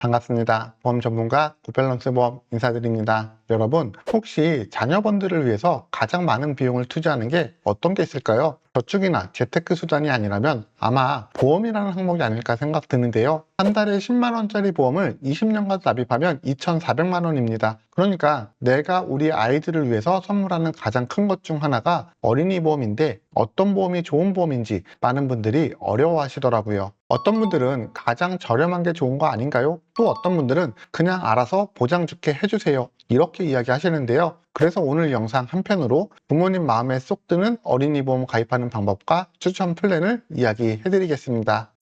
반갑습니다. 보험 전문가 구밸런스 보험 인사드립니다. 여러분, 혹시 자녀분들을 위해서 가장 많은 비용을 투자하는 게 어떤 게 있을까요? 저축이나 재테크 수단이 아니라면 아마 보험이라는 항목이 아닐까 생각 드는데요. 한 달에 10만 원짜리 보험을 20년간 납입하면 2,400만 원입니다. 그러니까 내가 우리 아이들을 위해서 선물하는 가장 큰 것 중 하나가 어린이 보험인데 어떤 보험이 좋은 보험인지 많은 분들이 어려워하시더라고요. 어떤 분들은 가장 저렴한 게 좋은 거 아닌가요? 또 어떤 분들은 그냥 알아서 보장 좋게 해주세요. 이렇게 이야기하시는데요. 그래서 오늘 영상 한편으로 부모님 마음에 쏙 드는 어린이 보험 가입하는 방법과 추천 플랜을 이야기해 드리겠습니다.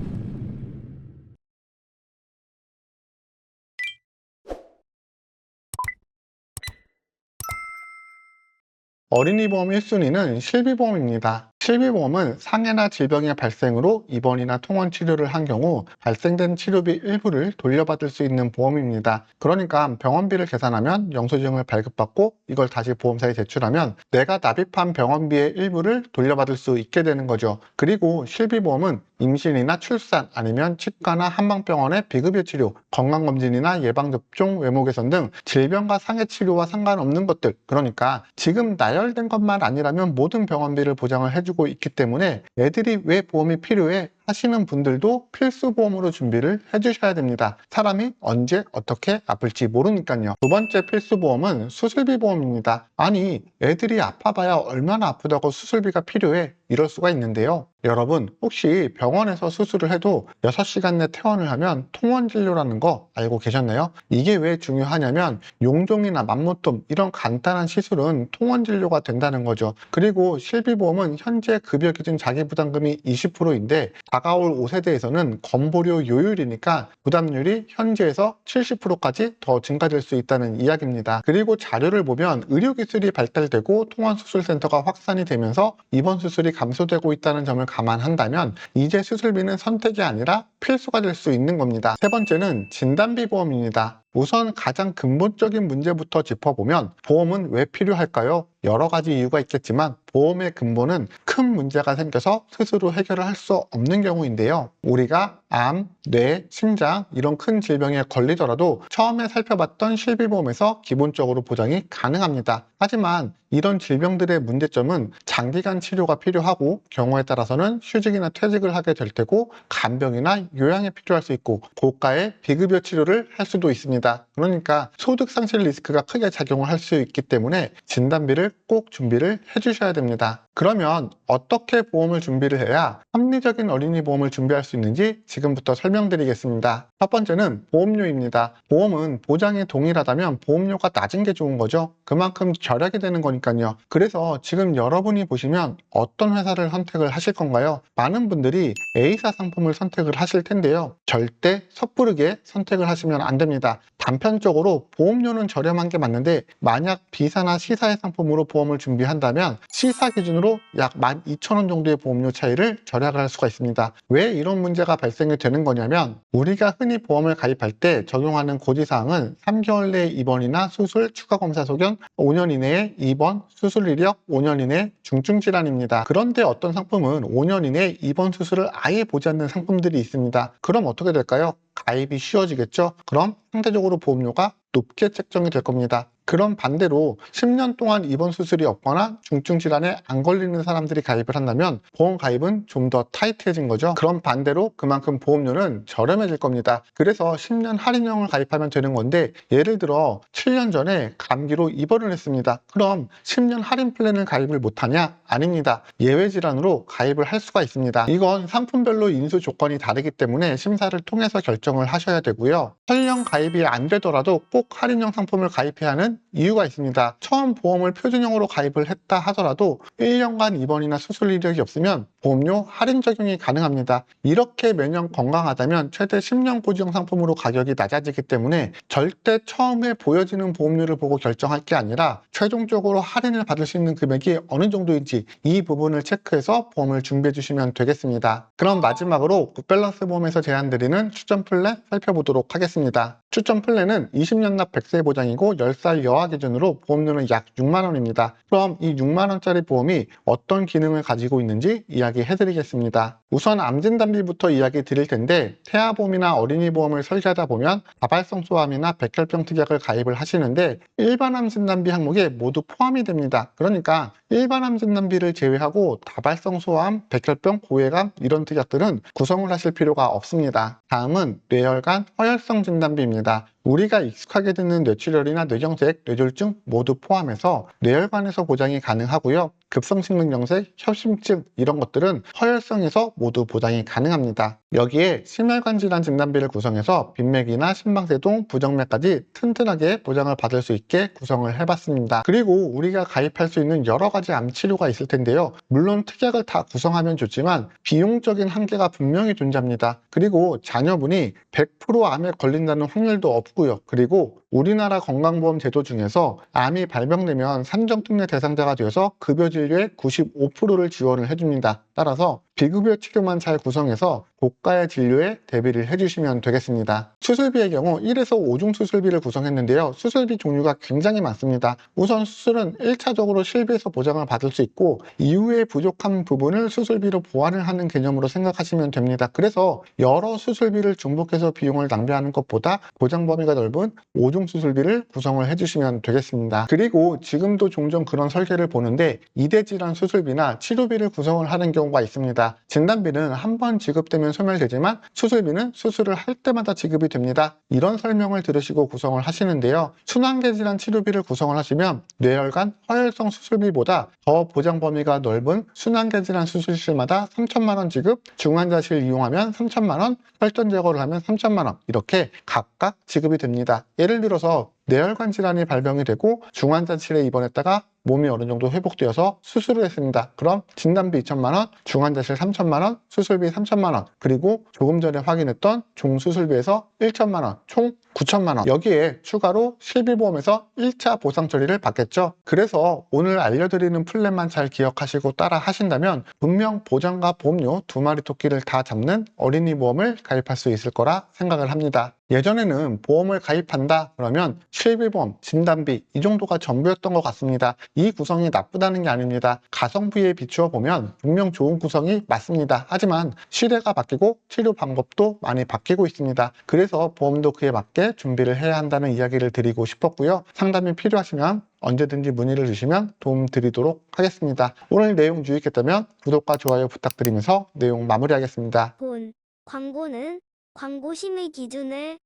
어린이 보험 1순위는 실비보험입니다. 실비보험은 상해나 질병의 발생으로 입원이나 통원 치료를 한 경우 발생된 치료비 일부를 돌려받을 수 있는 보험입니다. 그러니까 병원비를 계산하면 영수증을 발급받고 이걸 다시 보험사에 제출하면 내가 납입한 병원비의 일부를 돌려받을 수 있게 되는 거죠. 그리고 실비보험은 임신이나 출산 아니면 치과나 한방병원의 비급여 치료, 건강검진이나 예방접종, 외모개선 등 질병과 상해 치료와 상관없는 것들, 그러니까 지금 나열된 것만 아니라면 모든 병원비를 보장을 해주고 있기 때문에 애들이 왜 보험이 필요해? 하시는 분들도 필수 보험으로 준비를 해주셔야 됩니다. 사람이 언제 어떻게 아플지 모르니까요. 두 번째 필수 보험은 수술비 보험입니다. 아니, 애들이 아파봐야 얼마나 아프다고 수술비가 필요해? 이럴 수가 있는데요. 여러분, 혹시 병원에서 수술을 해도 6시간 내 퇴원을 하면 통원 진료라는 거 알고 계셨나요? 이게 왜 중요하냐면 용종이나 만모통 이런 간단한 시술은 통원 진료가 된다는 거죠. 그리고 실비보험은 현재 급여 기준 자기부담금이 20%인데 다가올 5세대에서는 건보료 요율이니까 부담률이 현재에서 70%까지 더 증가될 수 있다는 이야기입니다. 그리고 자료를 보면 의료기술이 발달되고 통원수술센터가 확산이 되면서 입원 수술이 감소되고 있다는 점을 감안한다면 이제 수술비는 선택이 아니라 필수가 될 수 있는 겁니다. 세 번째는 진단비 보험입니다. 우선 가장 근본적인 문제부터 짚어보면 보험은 왜 필요할까요? 여러 가지 이유가 있겠지만 보험의 근본은 큰 문제가 생겨서 스스로 해결을 할 수 없는 경우인데요. 우리가 암, 뇌, 심장 이런 큰 질병에 걸리더라도 처음에 살펴봤던 실비보험에서 기본적으로 보장이 가능합니다. 하지만 이런 질병들의 문제점은 장기간 치료가 필요하고 경우에 따라서는 휴직이나 퇴직을 하게 될 테고 간병이나 요양이 필요할 수 있고 고가의 비급여 치료를 할 수도 있습니다. 그러니까 소득 상실 리스크가 크게 작용을 할 수 있기 때문에 진단비를 꼭 준비를 해주셔야 됩니다. 그러면 어떻게 보험을 준비를 해야 합리적인 어린이 보험을 준비할 수 있는지 지금부터 설명드리겠습니다. 첫 번째는 보험료입니다. 보험은 보장이 동일하다면 보험료가 낮은 게 좋은 거죠. 그만큼 절약이 되는 거니까요. 그래서 지금 여러분이 보시면 어떤 회사를 선택을 하실 건가요? 많은 분들이 A사 상품을 선택을 하실 텐데요. 절대 섣부르게 선택을 하시면 안 됩니다. 단편적으로 보험료는 저렴한 게 맞는데 만약 B사나 C사의 상품으로 보험을 준비한다면 C사 기준으로 약 12,000원 정도의 보험료 차이를 절약을 할 수가 있습니다. 왜 이런 문제가 발생이 되는 거냐면 우리가 흔히 보험을 가입할 때 적용하는 고지사항은 3개월 내에 입원이나 수술, 추가검사 소견, 5년 이내에 입원, 수술 이력, 5년 이내 중증 질환입니다. 그런데 어떤 상품은 5년 이내에 입원 수술을 아예 보지 않는 상품들이 있습니다. 그럼 어떻게 될까요? 가입이 쉬워지겠죠? 그럼 상대적으로 보험료가 높게 책정이 될 겁니다. 그럼 반대로 10년 동안 입원 수술이 없거나 중증 질환에 안 걸리는 사람들이 가입을 한다면 보험 가입은 좀 더 타이트해진 거죠. 그럼 반대로 그만큼 보험료는 저렴해질 겁니다. 그래서 10년 할인형을 가입하면 되는 건데 예를 들어 7년 전에 감기로 입원을 했습니다. 그럼 10년 할인 플랜을 가입을 못하냐? 아닙니다. 예외 질환으로 가입을 할 수가 있습니다. 이건 상품별로 인수 조건이 다르기 때문에 심사를 통해서 결정을 하셔야 되고요. 설령 가입이 안 되더라도 꼭 할인형 상품을 가입해야 하는 이유가 있습니다. 처음 보험을 표준형으로 가입을 했다 하더라도 1년간 입원이나 수술 이력이 없으면 보험료 할인 적용이 가능합니다. 이렇게 매년 건강하다면 최대 10년 고지형 상품으로 가격이 낮아지기 때문에 절대 처음에 보여지는 보험료를 보고 결정할 게 아니라 최종적으로 할인을 받을 수 있는 금액이 어느 정도인지 이 부분을 체크해서 보험을 준비해 주시면 되겠습니다. 그럼 마지막으로 굿밸런스 보험에서 제안드리는 추천 플랜 살펴보도록 하겠습니다. 추천 플랜은 20년 납 100세 보장이고 10살 여하 기준으로 보험료는 약 6만 원입니다. 그럼 이 6만 원짜리 보험이 어떤 기능을 가지고 있는지 이야기해 드리겠습니다. 우선 암진단비부터 이야기 드릴 텐데 태아보험이나 어린이 보험을 설계하다 보면 다발성 소암이나 백혈병 특약을 가입을 하시는데 일반 암진단비 항목에 모두 포함이 됩니다. 그러니까 일반 암진단비를 제외하고 다발성 소암, 백혈병, 고해감 이런 특약들은 구성을 하실 필요가 없습니다. 다음은 뇌혈관 허혈성 진단비입니다. 우리가 익숙하게 듣는 뇌출혈이나 뇌경색, 뇌졸중 모두 포함해서 뇌혈관에서 보장이 가능하고요. 급성심근경색, 협심증 이런 것들은 허혈성에서 모두 보장이 가능합니다. 여기에 심혈관 질환 진단비를 구성해서 빈맥이나 심방세동, 부정맥까지 튼튼하게 보장을 받을 수 있게 구성을 해봤습니다. 그리고 우리가 가입할 수 있는 여러 가지 암 치료가 있을 텐데요. 물론 특약을 다 구성하면 좋지만 비용적인 한계가 분명히 존재합니다. 그리고 자녀분이 100% 암에 걸린다는 확률도 없고요. 그리고 우리나라 건강보험 제도 중에서 암이 발병되면 산정특례 대상자가 되어서 급여 진료의 95%를 지원을 해줍니다. 따라서 비급여 치료만 잘 구성해서 고가의 진료에 대비를 해주시면 되겠습니다. 수술비의 경우 1에서 5중 수술비를 구성했는데요. 수술비 종류가 굉장히 많습니다. 우선 수술은 1차적으로 실비에서 보장을 받을 수 있고 이후에 부족한 부분을 수술비로 보완을 하는 개념으로 생각하시면 됩니다. 그래서 여러 수술비를 중복해서 비용을 낭비하는 것보다 보장 범위가 넓은 5중 수술비를 구성을 해주시면 되겠습니다. 그리고 지금도 종종 그런 설계를 보는데 이대 질환 수술비나 치료비를 구성을 하는 경우가 있습니다. 진단비는 한 번 지급되면 소멸되지만 수술비는 수술을 할 때마다 지급이 됩니다. 이런 설명을 들으시고 구성을 하시는데요. 순환계 질환 치료비를 구성을 하시면 뇌혈관, 허혈성 수술비보다 더 보장 범위가 넓은 순환계 질환 수술실마다 3천만 원 지급, 중환자실 이용하면 3천만 원, 혈전 제거를 하면 3천만 원 이렇게 각각 지급이 됩니다. 예를 들어서 뇌혈관 질환이 발병이 되고 중환자실에 입원했다가 몸이 어느 정도 회복되어서 수술을 했습니다. 그럼 진단비 2천만 원, 중환자실 3천만 원, 수술비 3천만 원, 그리고 조금 전에 확인했던 종수술비에서 1천만 원, 총 9천만 원. 여기에 추가로 실비보험에서 1차 보상 처리를 받겠죠. 그래서 오늘 알려드리는 플랜만 잘 기억하시고 따라 하신다면 분명 보장과 보험료 두 마리 토끼를 다 잡는 어린이 보험을 가입할 수 있을 거라 생각을 합니다. 예전에는 보험을 가입한다 그러면 실비보험, 진단비 이 정도가 전부였던 것 같습니다. 이 구성이 나쁘다는 게 아닙니다. 가성비에 비추어 보면 분명 좋은 구성이 맞습니다. 하지만 시대가 바뀌고 치료 방법도 많이 바뀌고 있습니다. 그래서 보험도 그에 맞게 준비를 해야 한다는 이야기를 드리고 싶었고요. 상담이 필요하시면 언제든지 문의를 주시면 도움 드리도록 하겠습니다. 오늘 내용 유익했다면 구독과 좋아요 부탁드리면서 내용 마무리하겠습니다. 본 광고는 광고심의 기준을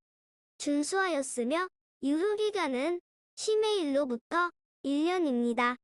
준수하였으며 유효기간은 심의일로부터 1년입니다.